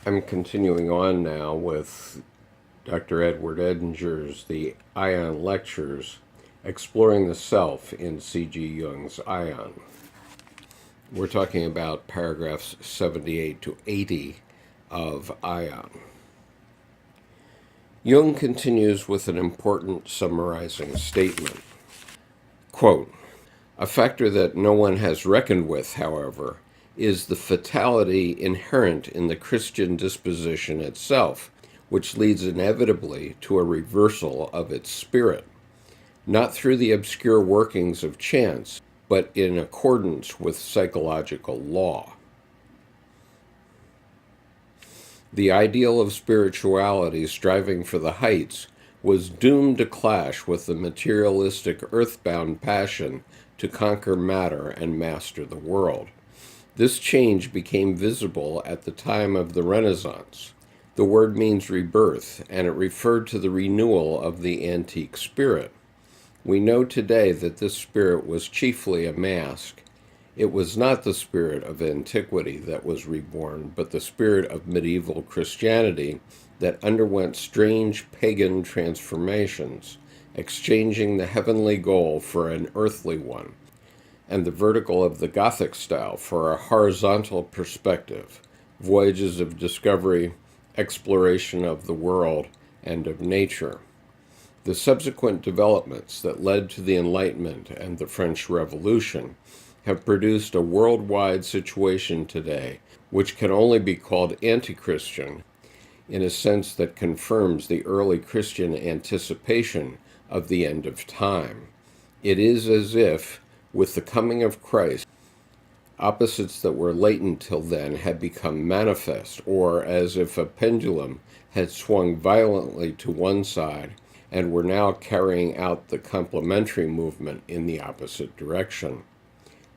I'm continuing on now with Dr. Edward Edinger's The Aion Lectures, Exploring the Self in C.G. Jung's Aion. We're talking about paragraphs 78 to 80 of Aion. Jung continues with an important summarizing statement. Quote, "A factor that no one has reckoned with, however, is the fatality inherent in the Christian disposition itself, which leads inevitably to a reversal of its spirit, not through the obscure workings of chance, but in accordance with psychological law. The ideal of spirituality striving for the heights was doomed to clash with the materialistic earthbound passion to conquer matter and master the world. This change became visible at the time of the Renaissance. The word means rebirth, and it referred to the renewal of the antique spirit. We know today that this spirit was chiefly a mask. It was not the spirit of antiquity that was reborn, but the spirit of medieval Christianity that underwent strange pagan transformations, exchanging the heavenly goal for an earthly one, and the vertical of the Gothic style for a horizontal perspective, voyages of discovery, exploration of the world and of nature. The subsequent developments that led to the Enlightenment and the French Revolution have produced a worldwide situation today which can only be called anti-Christian in a sense that confirms the early Christian anticipation of the end of time. It is as if, with the coming of Christ, opposites that were latent till then had become manifest, or as if a pendulum had swung violently to one side and were now carrying out the complementary movement in the opposite direction.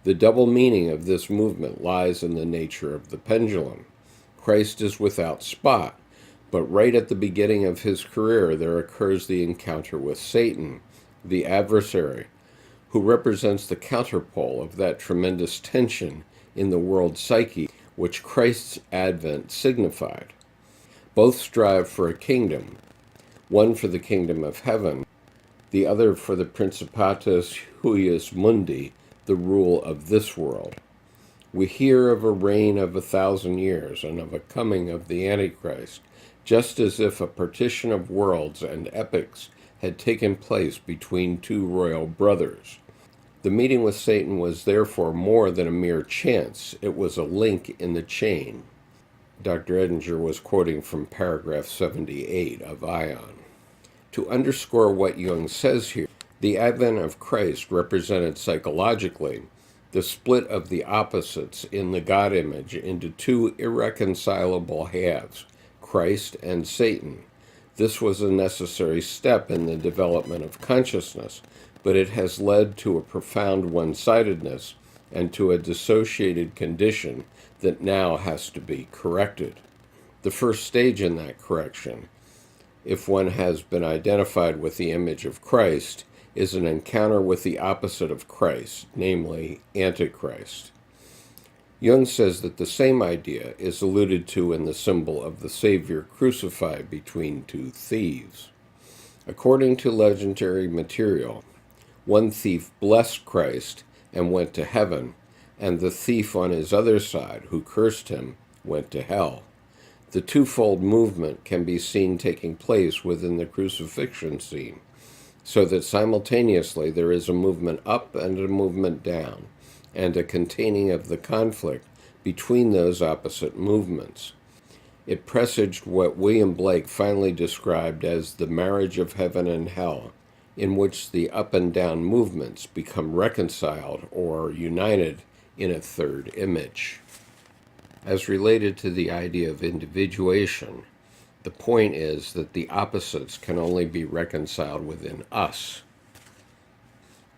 The double meaning of this movement lies in the nature of the pendulum. Christ is without spot, but right at the beginning of his career there occurs the encounter with Satan, the adversary, who represents the counterpole of that tremendous tension in the world psyche which Christ's advent signified. Both strive for a kingdom, one for the kingdom of heaven, the other for the principatus huius mundi, the rule of this world. We hear of a reign of 1,000 years and of a coming of the Antichrist, just as if a partition of worlds and epochs had taken place between two royal brothers. The meeting with Satan was therefore more than a mere chance. It was a link in the chain." Dr. Edinger was quoting from paragraph 78 of Aion. To underscore what Jung says here, the advent of Christ represented psychologically the split of the opposites in the God image into two irreconcilable halves, Christ and Satan. This was a necessary step in the development of consciousness, but it has led to a profound one-sidedness and to a dissociated condition that now has to be corrected. The first stage in that correction, if one has been identified with the image of Christ, is an encounter with the opposite of Christ, namely Antichrist. Jung says that the same idea is alluded to in the symbol of the Savior crucified between two thieves. According to legendary material, one thief blessed Christ and went to heaven, and the thief on his other side, who cursed him, went to hell. The twofold movement can be seen taking place within the crucifixion scene, so that simultaneously there is a movement up and a movement down, and a containing of the conflict between those opposite movements. It presaged what William Blake finally described as the marriage of heaven and hell, in which the up and down movements become reconciled or united in a third image. As related to the idea of individuation, the point is that the opposites can only be reconciled within us.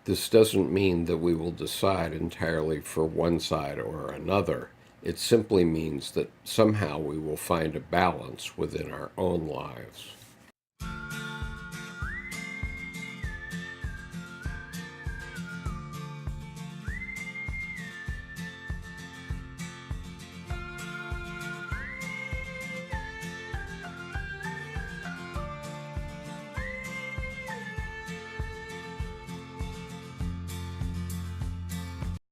This doesn't mean that we will decide entirely for one side or another. It simply means that somehow we will find a balance within our own lives.